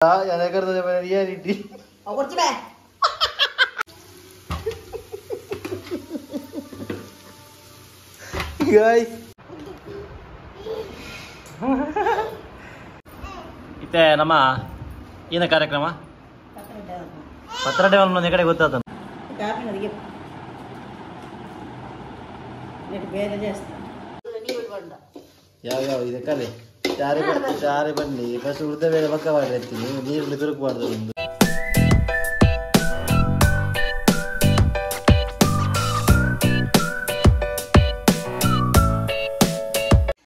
Reality ಇತ್ತೆ ನಮ್ಮ ಏನ ಕಾರ್ಯಕ್ರಮ ಪತ್ರಡೆ ಒಂದು ಕಡೆ ಗೊತ್ತಾದ ಯಾವ ಇದಕ್ಕಲ್ಲಿ ಚಾರೆ ಬನ್ನಿ ಫಸ್ಟ್ ಉಳಿದ ಬೇರೆ ಪಕ್ಕ ಮಾಡಿರ್ತೀನಿ ನೀರಲ್ಲಿ ತುರುಕಬಾರ್ದು ಒಂದು.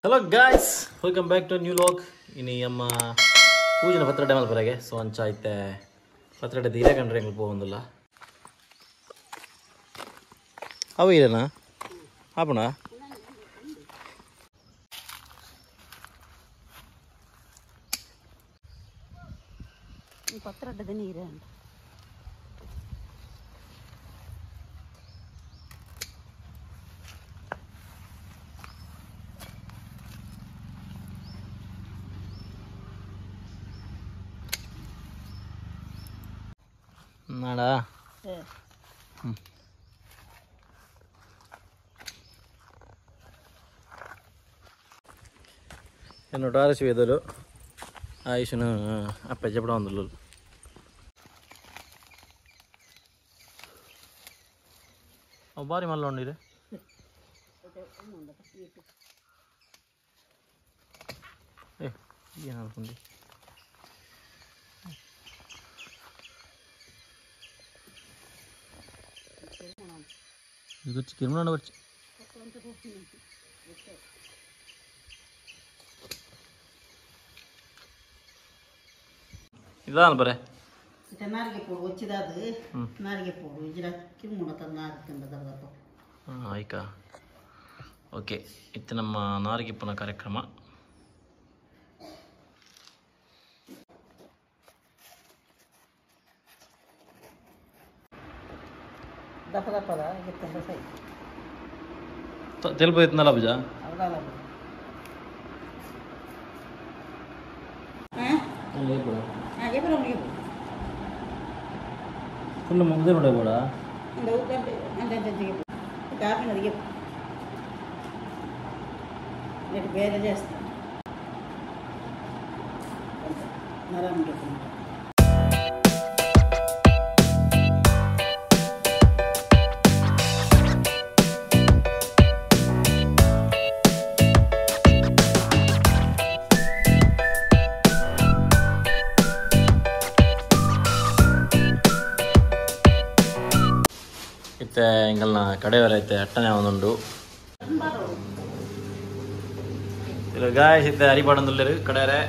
Hello guys, welcome back to new vlog. ಇನ್ನು ನಮ್ಮ ಪೂಜನ ಪತ್ರಡೆ ಮೇಲೆ ಬರಗೆ ಸೊ ಅಂಚ ಐತೆ ಪತ್ರಡೆ ಧೀರೆ ಕಂಡ್ರೆ ಹೆಂಗೆ ಹೋಗಂದಿಲ್ಲ ಅವ ಇರನಾ ಆಪಣ പത്രട്ടത് നീരാണ് നാടാ എന്നോട് ആരസ് ചെയ്തല്ലോ ആയുഷന് അപ്പച്ചപ്പെടാൻ വന്നുള്ളൂ. ಭಾರಿ ಮಲ್ಲ ಉಂಡಿದೆ ಏನು ಅನ್ಕೊಂಡು ಇದು ಕಿರ್ಮಣ ಬರ್ಚಿ ಇದಾನ ಬರೇ ನಾರಿಗೆ ಪೋಡು వచ్చిದಾದು ನಾರಿಗೆ ಪೋಡು ಇಜ್ರ ಕಿಮ್ಮುಣ ತಂದ ನಾರಿಗೆ ಆಯ್ಕಾ ಓಕೆ ಇತ್ತು ನಮ್ಮ ನಾರಿಗಿಪ್ಪನ ಕಾರ್ಯಕ್ರಮ. ದಪ್ಪ ದಪ್ಪದ ಗಿತ್ತಂದ ಸೈ తెలుపు ఇత్తనాల బుజ అవడాల ఎప్పుడు లేవు ఫుల్ ముందే ఉండే కూడా அந்த ஊக்கட்டு அந்த కాఫీ నదిగే నేను వేరే చేస్తాను నరం ಇತ್ತೆ ಎಂಗಲ್ನ ಕಡೆಯವರ ಐತೆ ಅಟ್ಟನೆ ಒಂದುಂಡು ಇಲ್ಲ ಗಾಯಸ್ ಇತ್ತೆ ಅರಿಪಾಡೊಂದುಲ್ಲೆರು ಕಡೆಯರೆ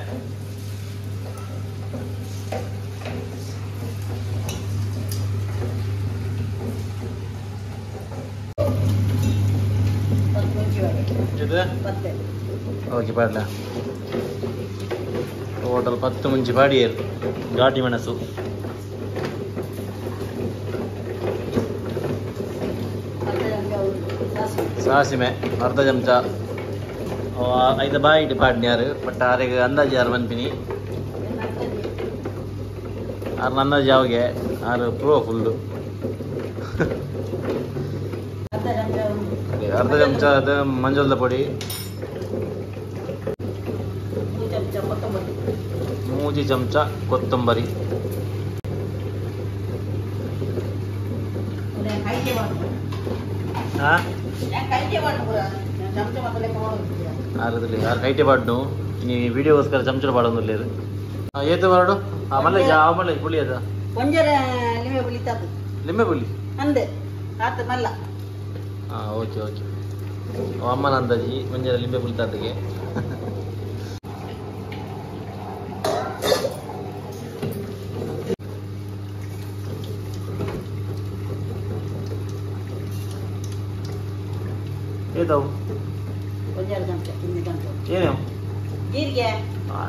ಓಕೆ ಪಾಡ್ಲ ಟೋಟಲ್ 10 ಮುಂಚಿ ಪಾಡಿಯರು ಘಾಟಿ ಮೆಣಸು ಸಾಸಿಮೆ ಅರ್ಧ ಚಮಚ 5 ಬಾಯಿ ಪಾಡ್ನ್ಯಾರು ಬಟ್ ಆರಿಗೆ ಅಂದಾಜು ಯಾರು ಬಂದಿನಿ ಆರು ಅಂದಾಜು ಯಾವಾಗೆ ಆರು ಪ್ರೋ ಫುಲ್ಲು ಅರ್ಧ ಚಮಚ ಅದು ಮಂಜುಳದ ಪುಡಿ 3 ಚಮಚ ಕೊತ್ತಂಬರಿ ಯಾರು ಕೈಟೆ ಪಾಡ್ನು ನೀ ವಿಡಿಯೋಗೋಸ್ಕರ ಚಮಚ ಪಾಡೋದು లేదు ಏತು ಬಾಡು ಆಮೇಲೆ ಆಮೇಲೆ ಪುಳಿ ಅದ ಒಂಜರ ಲಿಂಬೆ ಪುಳಿ ತಾತು ಲಿಂಬೆ ಪುಳಿ ಅಂದೆ ಆತ ಮಲ್ಲ ಓಕೆ ಓಕೆ ಅಮ್ಮನ ಅಂದಾಜಿ ಒಂಜರ ಲಿಂಬೆ ಪುಳಿ ತಾತಿಗೆ ಏತಾವು ಒಂಜರ ಚಮಚ ಏನೇವು ಜೀರಿಗೆ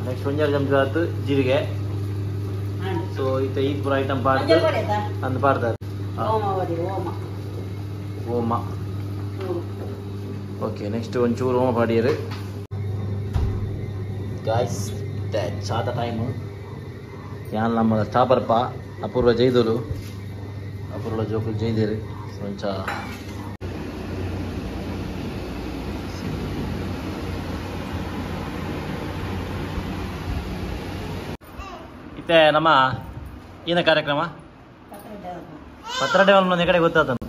ನೆಕ್ಸ್ಟ್ ಒಂಜರ ಚಮಚ ಆಯ್ತು ಜೀರಿಗೆ ಸೊ ಈತ ಈ ಪೂರ ಐಟಮ್ ಪಾಡ್ದು ಅಂದು ಪಾಡ್ತಾರೆ ಓಮ ಓಕೆ ನೆಕ್ಸ್ಟ್ ಒಂಚೂರು ಓಮ ಪಾಡಿಯರು ಗಾಯ್ಸ್ ಚಾದ ಟೈಮು ಯಾನ್ ನಮ್ಮ ಸ್ಟಾಪರ್ಪ ಅಪೂರ್ವ ಜೈದೋಲು ಅಪೂರ್ವ ಜೋಕುಲು ಜೈದೇರು ಕೊಂಚ ಇತ್ತೆ ನಮ್ಮ ಏನ ಕಾರ್ಯಕ್ರಮ ಪತ್ರ ಡೆವಲಪ್ಮೆಂಟ್ ಈ ಕಡೆ ಗೊತ್ತಾತನು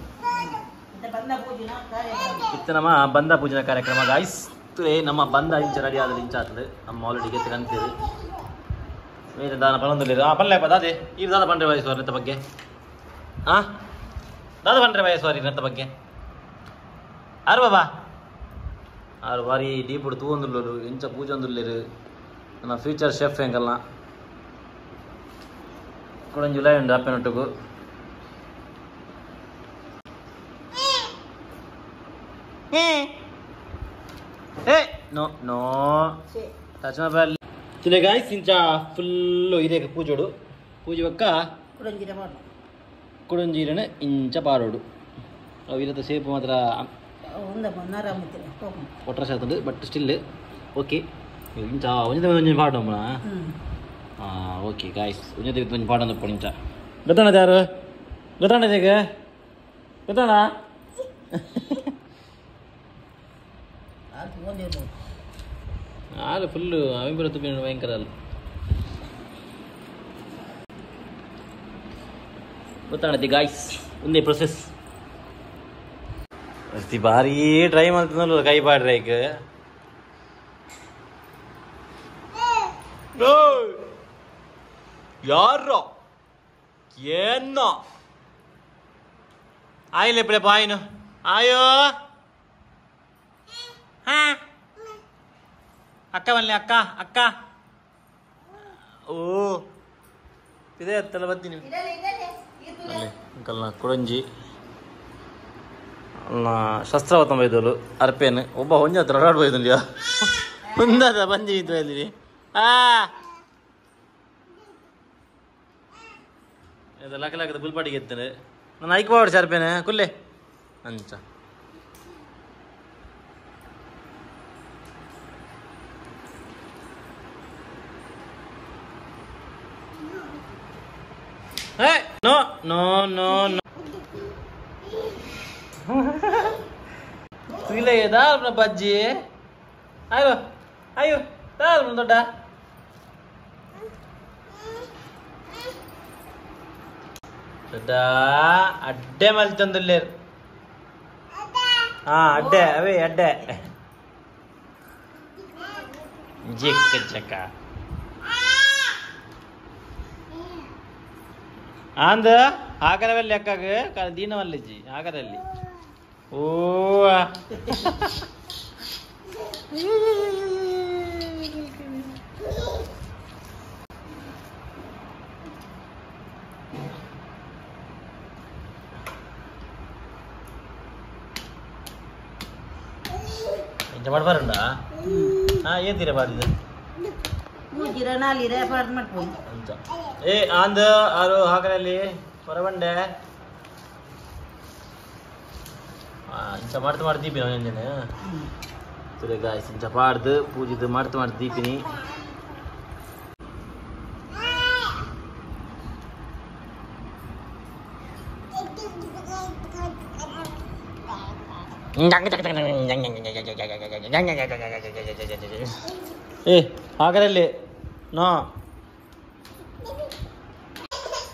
ಇತ್ತು ನಮ್ಮ ಬಂದ ಪೂಜನ ಕಾರ್ಯಕ್ರಮ ಗಾಯ್ಸ್ ನಮ್ಮ ಬಂದ ಇಂಚ ರೆಡಿ ಆದ್ರೆ ಇಂಚ ಆಗ್ತದೆ ನಮ್ಮ ಆಲ್ರೆಡಿ ಗೆತ್ತು ಕಂತೀರಿ ಬೇರೆ ದಾನ ಪಲ್ಲೊಂದಿಲ್ಲ ಪಲ್ಲೆಪ್ಪ ದಾದೆ ಈಗ ದಾದ ಪಂಡ್ರೆ ವಯಸ್ಸು ನೆತ್ತ ಬಗ್ಗೆ ಹಾಂ ದಾದ ಪಂಡ್ರೆ ವಯಸ್ಸು ನೆತ್ತ ಬಗ್ಗೆ ಆರು ಬಾಬಾ ಆರು ಬಾರಿ ಡೀಪುಡು ತೂವೊಂದುಲ್ಲರು ಇಂಚ ಪೂಜೆ ಒಂದುಲ್ಲೇರು ನನ್ನ ಫ್ಯೂಚರ್ ಶೆಫ್ ಹೆಂಗಲ್ಲ ಕೂಡ ಜುಲೈ ಉಂಡು ಅಪ್ಪನೊಟ್ಟಿಗೂ ಏ ನೋ ನೋ ಟಚ್ ಮೊಬೈಲ್ ತಿಲೆ ಗಾಯ್ಸ್ ಇಂಚ ಫುಲ್ಲು ಇದೆ ಪೂಜೋಡು ಪೂಜೆ ಒಕ್ಕ ಕುಡಂಜೀರನ ಇಂಚ ಪಾರೋಡು ಅವು ಇರತ್ತ ಸೇಪು ಮಾತ್ರ ಒಟ್ಟರ ಶಾತುಂಡು ಬಟ್ ಸ್ಟಿಲ್ ಓಕೆ ಇಂಚ ಒಂಜದ ಒಂಜಿ ಪಾಡೋಮ್ಮ ಹಾಂ ಓಕೆ ಗಾಯ್ಸ್ ಒಂಜದ ಒಂಜಿ ಪಾಡೋದು ಪೋಣ ಇಂಚ ಗೊತ್ತಾಣದ ಯಾರು ಗೊತ್ತಾಣದೀಗ ಗೊತ್ತಾಣ ಆರು ಫುಲ್ಲು ಅವಿಂಬರ ತುಪ್ಪಿ ಭಯಂಕರ ಅಲ್ಲ ಗೊತ್ತಾಣತಿ ಗಾಯ್ಸ್ ಒಂದೇ ಪ್ರೊಸೆಸ್ ಅಸ್ತಿ ಭಾರಿ ಟ್ರೈ ಮಾಡ್ತಿದ್ನಲ್ಲ ಕೈ ಪಾಡ್ರೆ ಈಗ ಯಾರೋ ಏನೋ ಆಯ್ಲೆ ಬಿಡ ಬಾಯಿನು ಆಯೋ ಹಾ ಅಕ್ಕ ಬನ್ನಿ ಅಕ್ಕ ಅಕ್ಕ ಓ ಇದೇ ಹತ್ತಲ್ಲ ಬರ್ತೀನಿ ಅಂಕಲ್ನ ಕುಡಂಜಿ ಅಲ್ಲ ಶಸ್ತ್ರಾವತ ಬೈದೋಲು ಅರ್ಪೇನು ಒಬ್ಬ ಹೊಂಜ ಹತ್ರ ಹೊರಡ್ ಬೈದಲ್ಯ ಮುಂದಾದ ಬಂಜಿ ಇದ್ದು ಬೈದಿನಿ ಇದು ಲಕ್ಕದ ಬುಲ್ಪಾಟಿಗೆ ಎತ್ತೇನೆ ನಾನು ಐಕ್ ಬಾಡ್ ಸರ್ಪೇನೆ ಕುಲ್ಲೆ ಅಂಚ ನೋ ನೋ ನೋ ನೋ ಇಲ್ಲ ದಾಲ್ ಬಜ್ಜಿ ಅಯ್ಯೋ ಅಯ್ಯೋ ದಾಲ್ ದೊಡ್ಡ ದೊಡ್ಡ ಅಡ್ಡೆ ಮಲ್ ತಂದುಲ್ಲೇರು ಹಾ ಅಡ್ಡೆ ಅವೇ ಅಡ್ಡೆ ಜಿಕ್ಕ ಚಕ್ಕ ಅಂದ ಆಗರವಲ್ಲಿ ಅಕ್ಕಾಗ ದೀನವಲ್ಲಿಜ್ಜಿ ಆಗರಲ್ಲಿ ಓ ಎಂತ ಮಾಡ್ಬಾರಂಡ ಹಾ ಏತೀರ ಬಾಡಿದ ಅಂತ ಏ ಅಂದ ಆರು ಹಾಕರಲ್ಲಿ ಹೊರಬಂಡೆ ಇಂಚ ಮಾಡ್ತು ದೀಪಿನಿ ಅವನಂಜನೆ ತುಲೆ ಗಾಯ್ಸ್ ಇಂಚ ಪಾಡ್ದು ಪೂಜಿದು ಮಾಡ್ತು ದೀಪಿನಿ ಏ ಹಾಕರಲ್ಲಿ ನೋ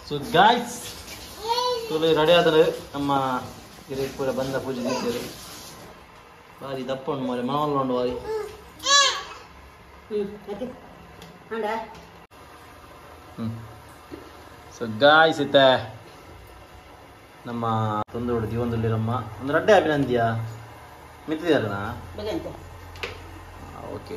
ಸೊ ಗಾಯ್ಸ್ ತುಲೆ ರೆಡಿ ಆದ್ರೆ ನಮ್ಮ ಗಿರೀಶ್ ಪೂರ ಬಂದ ಪೂಜೆ ನಿಂತಿರು ಬಾರಿ ದಪ್ಪ ಉಂಡು ಮಾರಿ ಮನವಲ್ಲ ಉಂಡು ಬಾರಿ ಸೊ ಗಾಯ್ಸ್ ಇತ್ತೆ ನಮ್ಮ ತೊಂದರೆ ಜೀವನದಲ್ಲಿರಮ್ಮ ಒಂದು ರಡ್ಡೆ ಅಭಿನಂದಿಯ ಮಿತ್ತಿದಾರಣ ಓಕೆ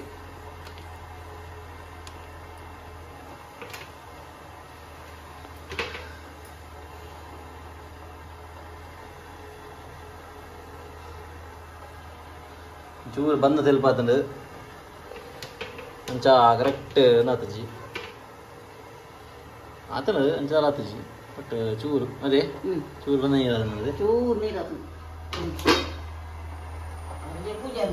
ಚೂರು ಬಂದ ತೆಲ್ಪಾತಂಡು ಅಂಚ ಕರೆಕ್ಟ್ ನಾತಜಿ ಆತನ ಅಂಚಾಲ ಆತಜಿ ಬಟ್ ಚೂರು ಅದೇ ಚೂರು ಬಂದ ನೀರು ಚೂರು ನೀರು ಪೂಜೆ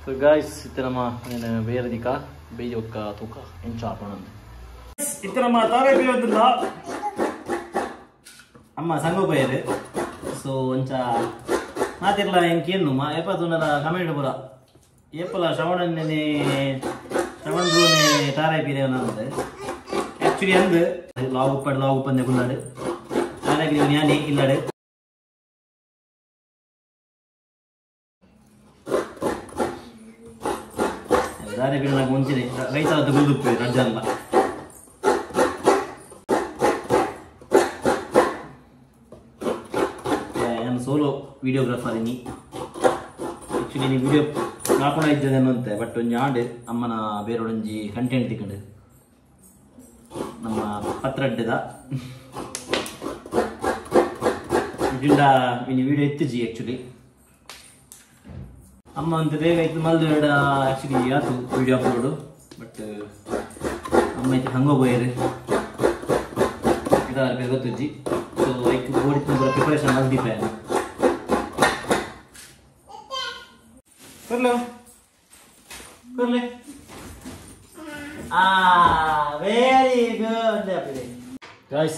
ಸೊ ಗಾಯ್ಸ್ ಇತ್ತೆ ನಮ್ಮ ಬೇರದಿಕ ಬೇಯಿ ಒಕ್ಕ ತೂಕ ಎಂಚ ಹಾಕೋಣಂದು ಇತ್ತೆ ನಮ್ಮ ತಾವೇ ಬೇಯೋದಿಲ್ಲ ಅಮ್ಮ ಸಂಗೋಪಯ್ಯರು ಸೊ ಒಂಚ ಮಾತಿರ್ಲ ಎಂಕೇನು ಎಪ್ಪತ್ತೊಂದರ ಕಮೆಂಟ್ ಪುರ ಏಪಲ ಶ್ರವಣನೆ ತಾರಾಯಿ ಪೀರೇವನಂತೆ ಆ್ಯಕ್ಚುಲಿ ಅಂದು ಲಾವು ಉಪ್ಪಂದೆ ಕುಲ್ಲಾಡು ತಾರಾಯಿ ಜ್ಞಾನಿ ಇಲ್ಲಾಡು ತಾರಾಯಿ ಪೀರೆ నాకు ಮುಂಚೆನೆ ರೈತ ಗುಲ್ದುಪ್ಪು ರಜ್ಜ ಅಲ್ಲ ನಾನು ಸೋಲೋ ವಿಡಿಯೋಗ್ರಾಫರ್ ನೀ ಆ್ಯಕ್ಚುಲಿ ನೀ ವಿಡಿಯೋ ಕಾಪಣ ಇದ್ದದೆ ಅನ್ನೋಂತೆ ಬಟ್ ಒಂದು ಆಡು ಅಮ್ಮನ ಬೇರೊಡಂಜಿ ಕಂಟೆಂಟ್ ತಿಕ್ಕೊಂಡು ನಮ್ಮ ಪತ್ರ ಅಡ್ಡದ ಇದರಿಂದ ಇನ್ನು ವಿಡಿಯೋ ಎತ್ತಿಜಿ ಆ್ಯಕ್ಚುಲಿ ಅಮ್ಮ ಅಂತ ಬೇಗ ಇತ್ತು ಮಲ್ದು ಎರಡು ಆ್ಯಕ್ಚುಲಿ ಆಯ್ತು ವಿಡಿಯೋ ಅಪ್ಲೋಡು ಬಟ್ ಅಮ್ಮ ಇತ್ತು ಹಂಗೋಗೋಯ್ರಿ ಇದಾರ ಗೊತ್ತಜ್ಜಿ ಸೊ ಐಕ್ ಓಡಿತ್ತು ಪ್ರಿಪರೇಷನ್ ಮಲ್ದಿಪ್ಪೆ Perlu. Very good. Guys,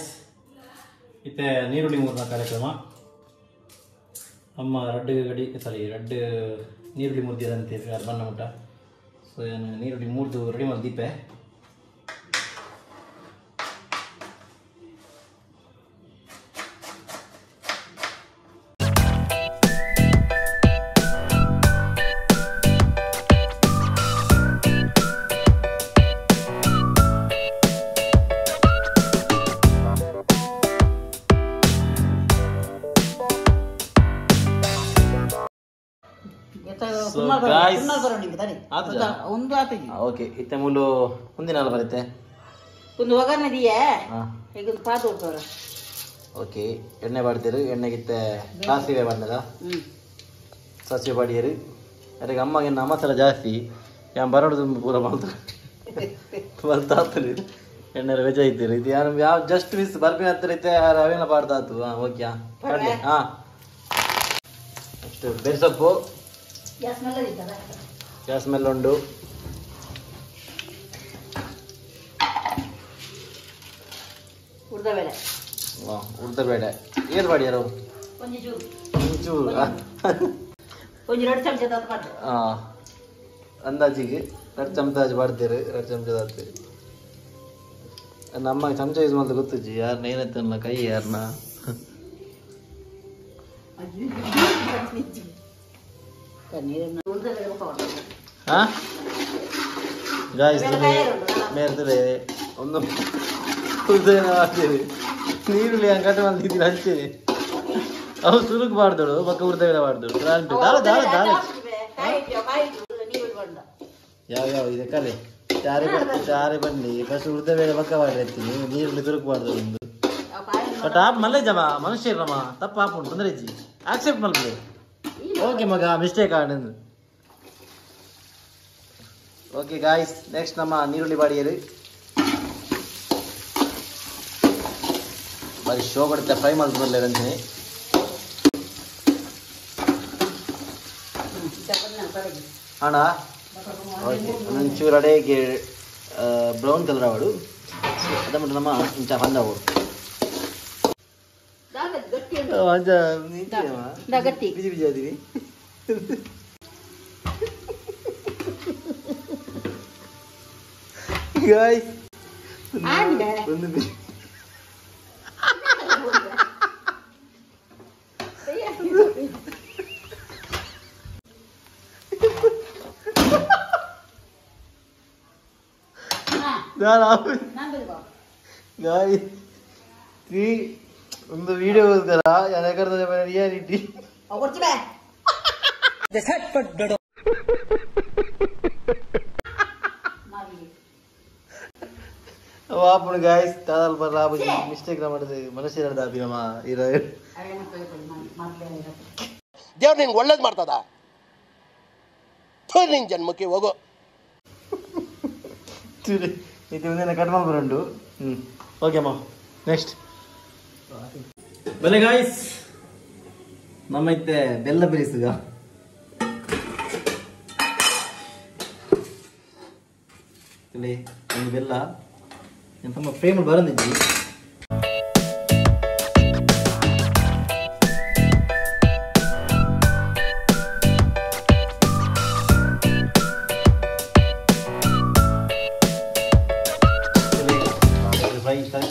itu ನೀರುಳ್ಳಿ ಮೂರ್ನ ಕಾರ್ಯಕ್ರಮ ಅಮ್ಮ ರಡ್ಡು ನೀರುಳ್ಳಿ ಮುರ್ದಿರಂತೆ ಬಣ್ಣ ಊಟ ಸೊ ಏನು ನೀರುಳ್ಳಿ ಮೂರ್ದು ರೆಡಿ ಮಾಡಿ ದೀಪೆ ಓಕೆ ಇತ್ತೆ ಮೂಲು ಮುಂದಿನ ಬರುತ್ತೆ ಒಂದು ಒಗ್ಗರಣೆದಿಯೇ ಈಗ ಒಂದು ಪಾತ್ ಹೋಗ್ತಾರ ಓಕೆ ಎಣ್ಣೆ ಬಾಡ್ತೀರು ಎಣ್ಣೆಗಿತ್ತೆ ಸಾಸಿವೆ ಬಣ್ಣದ ಸಾಸಿವೆ ಬಾಡಿಯರು ಅದಕ್ಕೆ ಅಮ್ಮಗೆ ಮಸಾಲ ಜಾಸ್ತಿ ಯಾವ ಬರೋದು ಪೂರ ಬರ್ತಾತ್ರಿ ಎಣ್ಣೆ ವೆಜ್ ಐತಿರಿ ಇದು ಯಾರು ಯಾವ ಜಸ್ಟ್ ಮಿಸ್ ಬರ್ಬಿ ಹತ್ತಿರ ಐತೆ ಅವೇನ ಬಾಡ್ತಾತು ಹಾಂ ಓಕೆ ಹಾಂ ಅಷ್ಟು ಬೆರ್ಸೊಪ್ಪು ಗ್ಯಾಸ್ ಮೇಲೆ ಉಂಡು ಉರ್ದ ಬೇಡ ಏನು ಬಾಡಿಯಾರು ಹಾಂ ಅಂದಾಜಿಗೆ 2 ಚಮಚ ಬಾಡ್ತೀರಿ 2 ಚಮಚ ನಮ್ಮ ಚಮಚ ಯೂಸ್ ಮಾಡ್ತಾ ಗೊತ್ತಜ್ಜಿ ಯಾರನ್ನ ಏನೈತಲ್ಲ ಕೈ ಯಾರನ್ನ ಮೇರ್ತಾರೆ ಒಂದು ಮಾಡ್ತೀರಿ ನೀರುಳ್ಳಿ ಹಂಗಾಟ ಮಾಡ್ತಿದ್ದೀರಿ ಹಂಚೇರಿ ಅವು ಸುರುಕು ಮಾಡ್ದಳು ಪಕ್ಕ ಉರ್ದಗಡೆ ಮಾಡ್ದಳು ಯಾವ ಇದೆ ಕಲೆ ಚಾರೆ ಬನ್ನಿ ಫಸ್ಟ್ ಉರ್ದ ಬೇಳೆ ಪಕ್ಕ ಮಾಡಿರ್ತೀನಿ ನೀರುಳ್ಳಿ ಸುರುಕು ಮಾಡ್ದಳು ಒಂದು ಬಟ್ ಆಪ್ ಮಲ್ಲೆ ಜಮ ಮನುಷ್ಯರಮ್ಮ ತಪ್ಪ ಆಪುಂಟು ತೊಂದರೆ ಇಜ್ಜಿ ಆಕ್ಸೆಪ್ಟ್ ಮಲ್ಪೆ ಓಕೆ ಮಗ ಮಿಸ್ಟೇಕ್ ಆಡಿಂದು ಓಕೆ ಗಾಯ್ಸ್ ನೆಕ್ಸ್ಟ್ ನಮ್ಮ ನೀರುಳ್ಳಿ ಬಾಡಿಯರು ಬಾರಿ ಶೋ ಕೊಡುತ್ತೆ ಫ್ರೈ ಮಾಡ್ತಿರಲ್ಲ ಅಂತೀನಿ ಅಣ್ಣ ಓಕೆ ಒಂಚೂರು ಅಡೆಗೆ ಬ್ರೌನ್ ಕಲರ್ ಅವಳು ಅದನ್ನು ನಮ್ಮ ಇಂಚ ಬಂದ ಅವಳು ಬಿಜಿ ಬಿಜಿ ಅದೀವಿ ಗಾಯ್ಸ್ ಒಂದು ಗಾಯ್ಸ್ ಒಂದು ವಿಡಿಯೋಗೋಸ್ಕರ ಯಾಕಂದ್ರೆ ರಿಯಾಲಿಟಿ ವಾಪುಣ ಗಾಯ್ಸ್ ತಾದಲ್ ಬರ್ರ ಮಿಸ್ಟೇಕ್ ಮಾಡಿದೆ ಮನುಷ್ಯ ನಮ್ಮ ದೇವ್ರು ನಿನ್ಗೆ ಒಳ್ಳೇದು ಮಾಡ್ತದ ನಿನ್ ಜನ್ಮಕ್ಕೆ ಹೋಗೋ ಇದು ಮುಂದಿನ ಕಟ್ ಮಾಡ್ಬರಂಡು ಓಕೆ ಅಮ್ಮ ನೆಕ್ಸ್ಟ್ ಬೆಲೆ ಗಾಯ್ಸ್ ನಮ್ಮ ಇತ್ತೆ ಬೆಲ್ಲ ಬಿರಿಸುಗ ತುಲೆ ಒಂದು ಬೆಲ್ಲ ಎಂತ ಫ್ರೇಮ್ ಬರಂದಿದ್ದಿ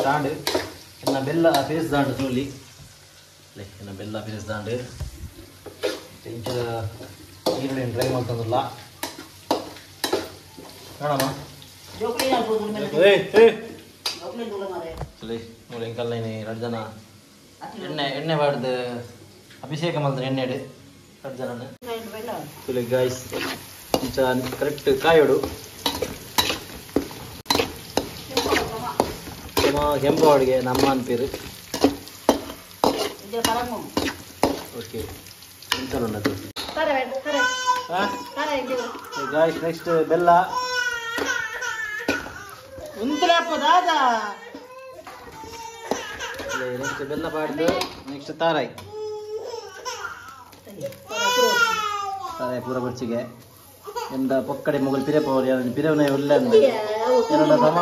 தாண்டு என்ன பெல்ல பேஸ் தாண்டு சொல்லி இல்லை என்ன பெல்ல பேஸ் தாண்டு கொஞ்சம் ಈರುಳ್ಳಿ ಡ್ರೈ ಮಾಡ್ತಂದ್ರಲ್ಲ ನೋಡಮ್ಮ ಸರಿ ನೋಡಿ ಇಂಕಲ್ಲ ಎರಡು ಜನ ಎಣ್ಣೆ ಬಾಡ್ದು ಅಭಿಷೇಕ ಮಾಡ್ತಾರೆ ಎಣ್ಣೆ ಎರಡು ಜನ ಸರಿ ಗಾಯ್ಸ್ ಕೊಂಚ ಕರೆಕ್ಟ್ ಕಾಯೋಡು ಕೆಂಪು ಅಡುಗೆ ನಮ್ಮ ಅನ್ಪೇರು ಓಕೆ ಇಂಕಲ್ಲುಂಡದು ಗಾಯ್ಸ್ ನೆಕ್ಸ್ಟ್ ಬೆಲ್ಲ ನೆಕ್ಸ್ಟ್ ಬೆಲ್ಲ ಪಾಡ್ದು ನೆಕ್ಸ್ಟ್ ತಾರಾಯಿ ಪೂರ ಬಚ್ಚಿಗೆ ಎಂದ ಪೊಕ್ಕಡೆ ಮೊಗಲ್ ಪಿರಪವರಿ ಪಿರವನೆ ಒಳ್ಳೆ ಎರಡು ಸಮ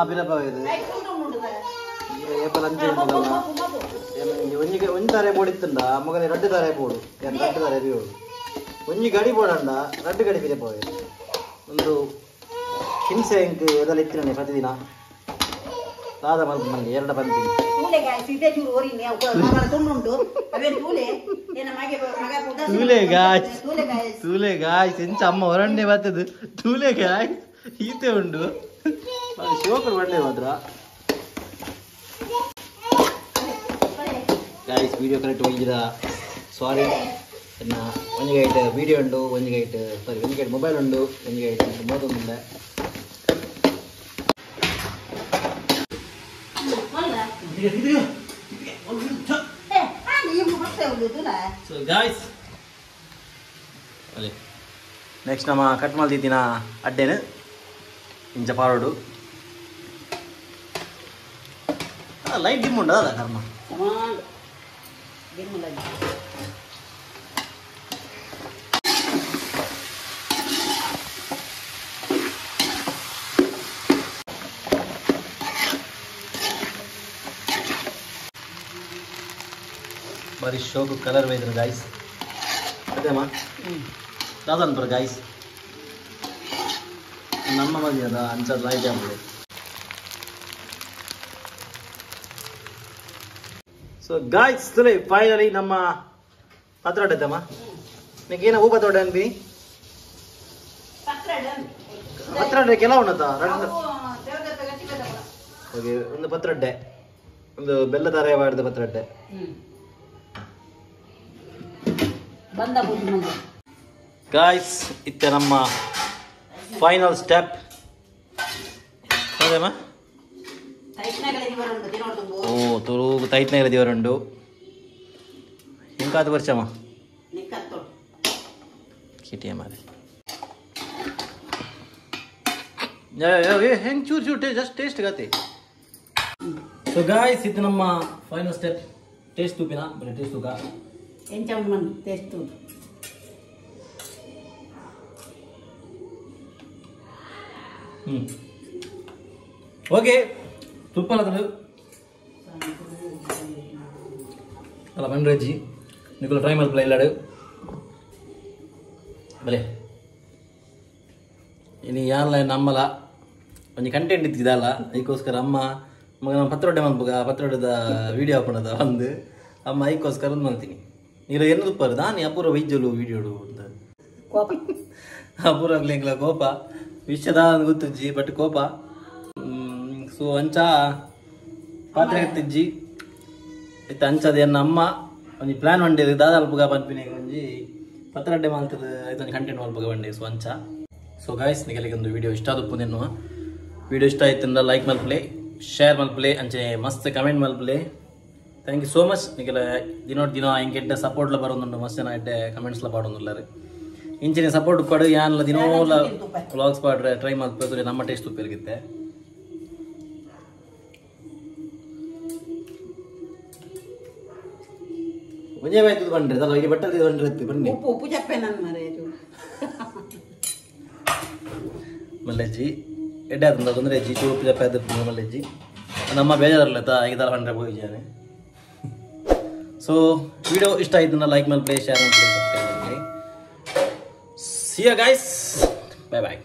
ಪಿರಪವಿದೆ ಏಪಲ್ ಅಂಚೆ ಮೊಗಲ್ನ ಒಂಜಿಗೆ ಒಂದು ತಾರೆ ಬೋಡಿತ್ತಂಡ ಮೊಗಲೆ ಎರಡು ತಾರೆ ಬೋಡು ಎರಡು ತಾರೆ ಬಿಯೋಡು ಒಂಜಿ ಗಡಿ ಬೋಡಂಡ ಎರಡು ಗಡಿ ಪಿರಪವಿದೆ ಒಂದು ಹಿಂಸೆ ಇಂಕ್ ಎದೆಲ್ಲ ಇತ್ತಿರನೆ ಪ್ರತಿದಿನ ರಾಧ ಮಲ್ಪನಲ್ಲಿ ಎರಡು ಬಂತಿ ತೂಲೆ ಗಾಯ್ಸ್ ಎಂಚ ಅಮ್ಮ ಹೊರಂಡೆ ಬರ್ತದು ತೂಲೆ ಗಾಯ್ಸ್ ಈತೆ ಉಂಡು ಶಿವಕರು ಬಂಡೆ ಮಾತ್ರ ಗಾಯ್ಸ್ ವಿಡಿಯೋ ಕರೆಕ್ಟ್ ಹೋಗಿದ್ದೀರಾ ಸಾರಿ ಎನ್ನ ಒಂಜಿಗೈಟ್ ವಿಡಿಯೋ ಉಂಡು ಒಂಜಿಗೈಟ್ ಸಾರಿ ಒಂಜಿಗೈಟ್ ಮೊಬೈಲ್ ಉಂಡು ಒಂಜಿಗೈಟ್ ಮೋದೊಂದುಂಡೆ ಸೊ ಗಾಯ್ಸ್ ಅಲ್ಲೇ ನೆಕ್ಸ್ಟ್ ನಮ್ಮ ಕಟ್ ಮಾಡ್ತಿದ್ದಿನ ಅಡ್ಡೆನು ಇಂಚ ಪಾರೋಡು ಲೈಟ್ ಡಿಮ್ ಉಂಟು ಅದ ಕರ್ಮ ಬಾರಿ ಶೋಕು ಕಲರ್ ಬೈದ್ರು ಗಾಯ್ಸ್ ಅದೇಮ್ಮ ದಾದನ್ಪುರ ಗಾಯ್ಸ್ ನಮ್ಮ ಮನೆ ಅದ ಅಂಚದ ಲೈಟ್ ಆಗ್ಬೋದು ಸೊ ಗಾಯ್ಸ್ ತುಲೆ ಫೈನಲಿ ನಮ್ಮ ಪತ್ರೊಡ್ಡದಮ್ಮ ನಿಮಗೆ ಏನೋ ಹೂ ಪತ್ರೊಡ್ಡ ಅನ್ಬಿ ಪತ್ರೊಡ್ಡೆ ಕೆಲ ಉಂಟತ್ತ ಓಕೆ ಒಂದು ಪತ್ರೊಡ್ಡೆ ಒಂದು ಬೆಲ್ಲ ದಾರ ಮಾಡಿದ ಪತ್ರೊಡ್ಡೆ ಗಾಯ್ಸ್ ಇತ್ತೆ ನಮ್ಮ ಫೈನಲ್ ಸ್ಟೆಪ್ ಅದೇಮ್ಮ ಓ ತುರುಗು ತೈಟ್ನಾಗ ದೇವರುಂಡು ಇಂಕಾದ ವರ್ಷಮ್ಮ ಕಿಟಿಯ ಮಾರೆ ಹೆಂಗೆ ಚೂರು ಚೂರು ಜಸ್ಟ್ ಟೇಸ್ಟ್ ಗತಿ ಸೊ ಗಾಯ್ಸ್ ಇದು ನಮ್ಮ ಫೈನಲ್ ಸ್ಟೆಪ್ ಟೇಸ್ಟ್ ತೂಪಿನ ಬರೀ ಟೇಸ್ಟ್ ತೂಕ ಟೇಸ್ಟ್ ಓಕೆ ತುಪ್ಪಲದು ಅಲ್ಲ ಬಂಡ್ರಜ್ಜಿ ನಿಕುಲ ಟ್ರೈ ಮಾಡ್ಪಲ ಇಲ್ಲಾಡು ಬಲೆ ಇನ್ನು ಯಾರಲ್ಲ ನಮ್ಮಲ್ಲ ಒಂದು ಕಂಟೆಂಟ್ ಇತ್ತಿದಲ್ಲ ಅದಕ್ಕೋಸ್ಕರ ಅಮ್ಮ ಮಗ ನಮ್ಮ ಪತ್ರೊಡ್ಡೆ ಮಲ್ಪಗ ಪತ್ರೊಡ್ಡದ ವೀಡಿಯೋ ಹಾಕೊಂಡದ ಒಂದು ಅಮ್ಮ ಅದಕ್ಕೋಸ್ಕರ ಒಂದು ಮಾಡ್ತೀನಿ ನೀರು ಏನು ತುಪ್ಪಾರು ನಾನು ಅಪೂರ್ವ ವೈದ್ಯಲು ವೀಡಿಯೋಡು ಅಂತ ಅಪೂರ್ವ ಆಗ್ಲಿಂಗಿಲ್ಲ ಕೋಪ ವಿಷಯದ ಗೊತ್ತಜ್ಜಿ ಬಟ್ ಕೋಪ ಸೊ ಅಂಚ ಪಾತ್ರೆ ಎತ್ತಿಜ್ಜಿ ಇತ್ತು ಅಂಚದ ಎನ್ನ ಅಮ್ಮ ಒಂಜಿ ಪ್ಲಾನ್ ಬಂಡೆ ದಾದ ಅಲ್ಪಗ ಪನ್ಪಿನಿ ಒಂಜಿ ಪತ್ರೊಡ್ಡೆ ಮಾಲ್ತದ ಇದೊಂದು ಕಂಟೆಂಟ್ ಮಲ್ಪಗ ಬಂಡೆ ಸೊ ಅಂಚ ಸೊ ಗಾಯ್ಸ್ ನಿಗಲಿಗೆ ಒಂದು ವಿಡಿಯೋ ಇಷ್ಟ ಆದಪ್ಪು ಎನ್ನುವ ವಿಡಿಯೋ ಇಷ್ಟ ಆಯ್ತು ಅಂದ್ರೆ ಲೈಕ್ ಮಲ್ಪಲೆ ಶೇರ್ ಮಲ್ಪಲೆ ಅಂಚೆ ಮಸ್ತ್ ಕಮೆಂಟ್ ಮಲ್ಪಲೆ ಥ್ಯಾಂಕ್ ಯು ಸೋ ಮಚ್ ನಿಗಲ ದಿನ ಹಿಂಗೆ ಸಪೋರ್ಟ್ಲ ಬರೋದು ಮಸ್ತ್ ಜನ ಇಟ್ಟೆ ಕಮೆಂಟ್ಸ್ಲ ಪಾಡೋದಿಲ್ಲ ರೀ ಇಂಚಿನ ಸಪೋರ್ಟ್ ಕೊಡು ಯಾನಲ್ಲ ದಿನೋಲ ವ್ಲಾಗ್ಸ್ ಪಾಡ್ರೆ ಟ್ರೈ ಮಾಡ್ಬೇಕು ನಮ್ಮ ಟೇಸ್ಟ್ ಉಪ್ಪಿರ್ಗಿತ್ತೆ ಒಂಜೇ ಬಾಯ್ತು ಬಂಡ್ರಿ ಅದಲ್ಲ ಈಗ ಬಟ್ಟೆ ಬಂಡ್ರಿ ಎತ್ತಿ ಬನ್ನಿ ಉಪ್ಪು ಚಪ್ಪೆ ನನ್ನ ಮರೆ ಮಲ್ಲಜ್ಜಿ ಎಡ್ಡೆ ಆತಂದ ತೊಂದರೆ ಹೆಜ್ಜಿ ಚೂಪು ಜಪ್ಪ ಎದ್ದು ನಮ್ಮಲ್ಲಿ ಹೆಜ್ಜಿ ನಮ್ಮ ಬೇಜಾರಲ್ಲ ಐದಾರ ಹಂಡ್ರೆ ಹೋಗಿದ್ದಾನೆ. ಸೊ ವಿಡಿಯೋ ಇಷ್ಟ ಆಯ್ತು ಲೈಕ್ ಮೇಲೆ ಪ್ಲೇ ಶೇರ್ ಮಾಡಿ ಸಬ್ಸ್ಕ್ರೈಬ್ ಮಾಡಿ. See you guys, bye bye.